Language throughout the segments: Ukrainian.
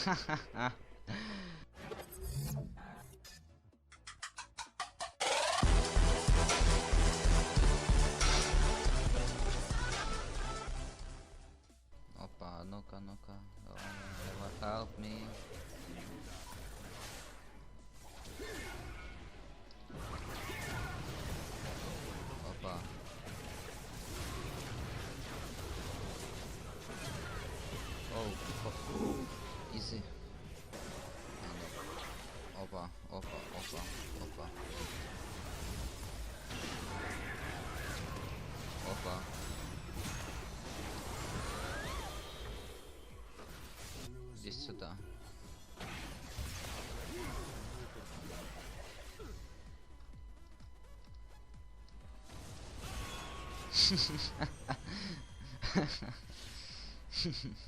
Опа, ну-ка, ну-ка. Давай, help me. Опа. Оу, easy. Опа, опа, опа, опа. Опа. Иди сюда.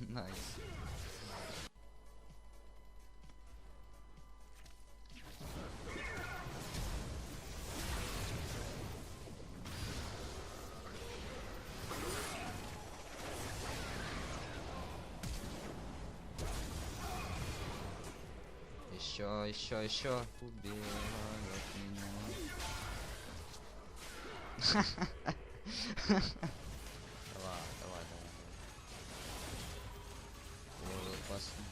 Найс. Еще. Убивай от меня. Давай. Было опасно.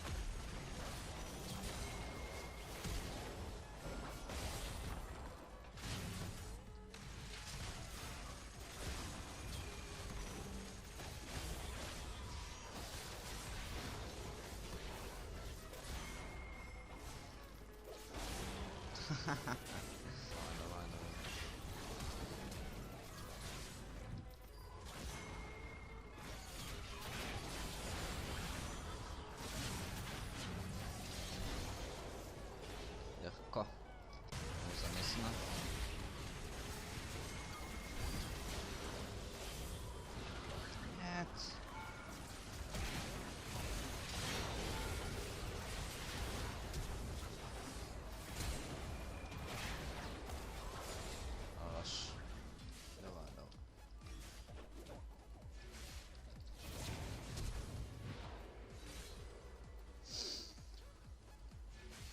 Давай. Легко. Занесено. Нет. Хорош. Давай.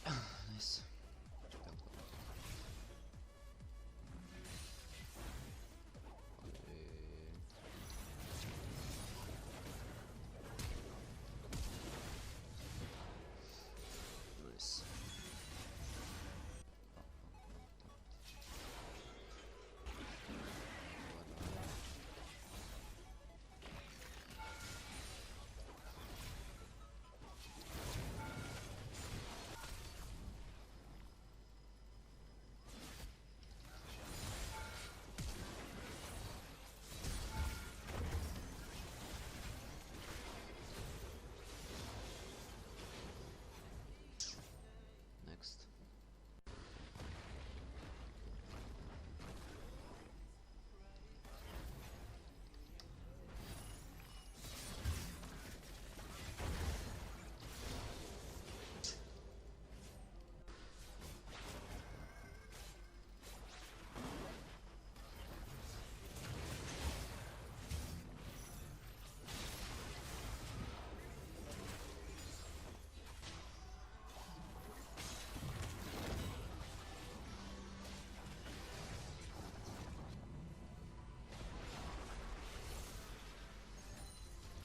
Найс. Найс. Next.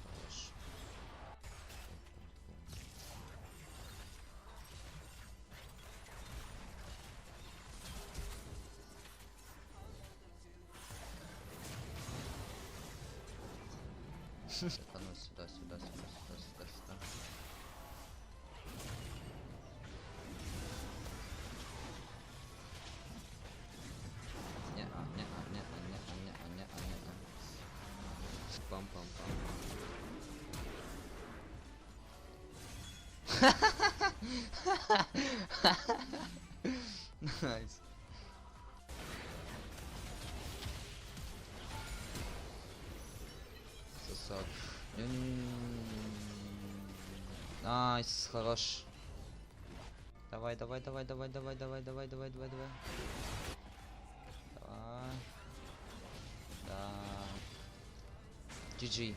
Хорош. А ну сюда. Не. Пам. Найс. Сосок. Найс, хорош. Давай. Давай. Да. GG.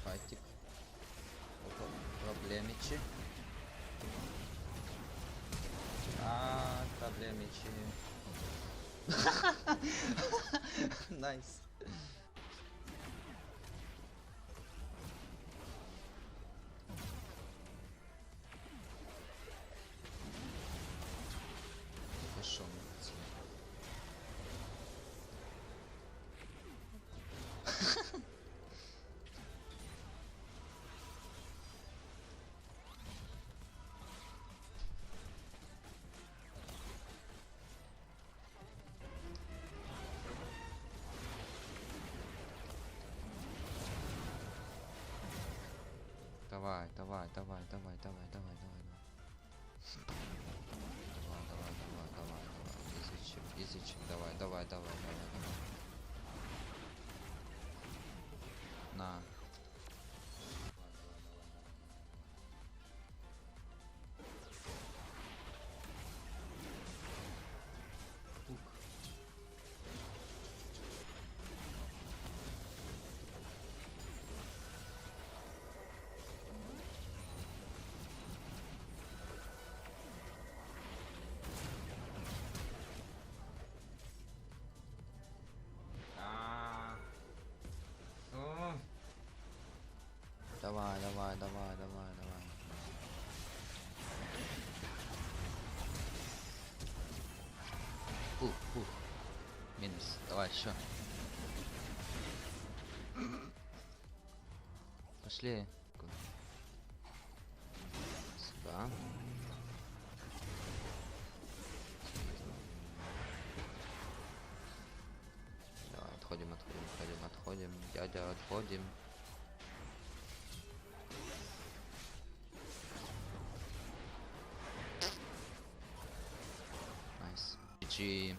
Файтик. Проблемичи. Проблемичи. Найс. Пошел. Давай, давай, давай, давай, давай, давай, давай, давай. Давай, давай, давай, давай, давай. Изичек, давай, давай, давай, давай, давай. На. Пук. Давай, давай, давай, давай, давай. Пух, пух. Минус. Давай еще. Пошли. Сюда. Давай, отходим, отходим, отходим, отходим. Дядя, отходим. Найс. GG.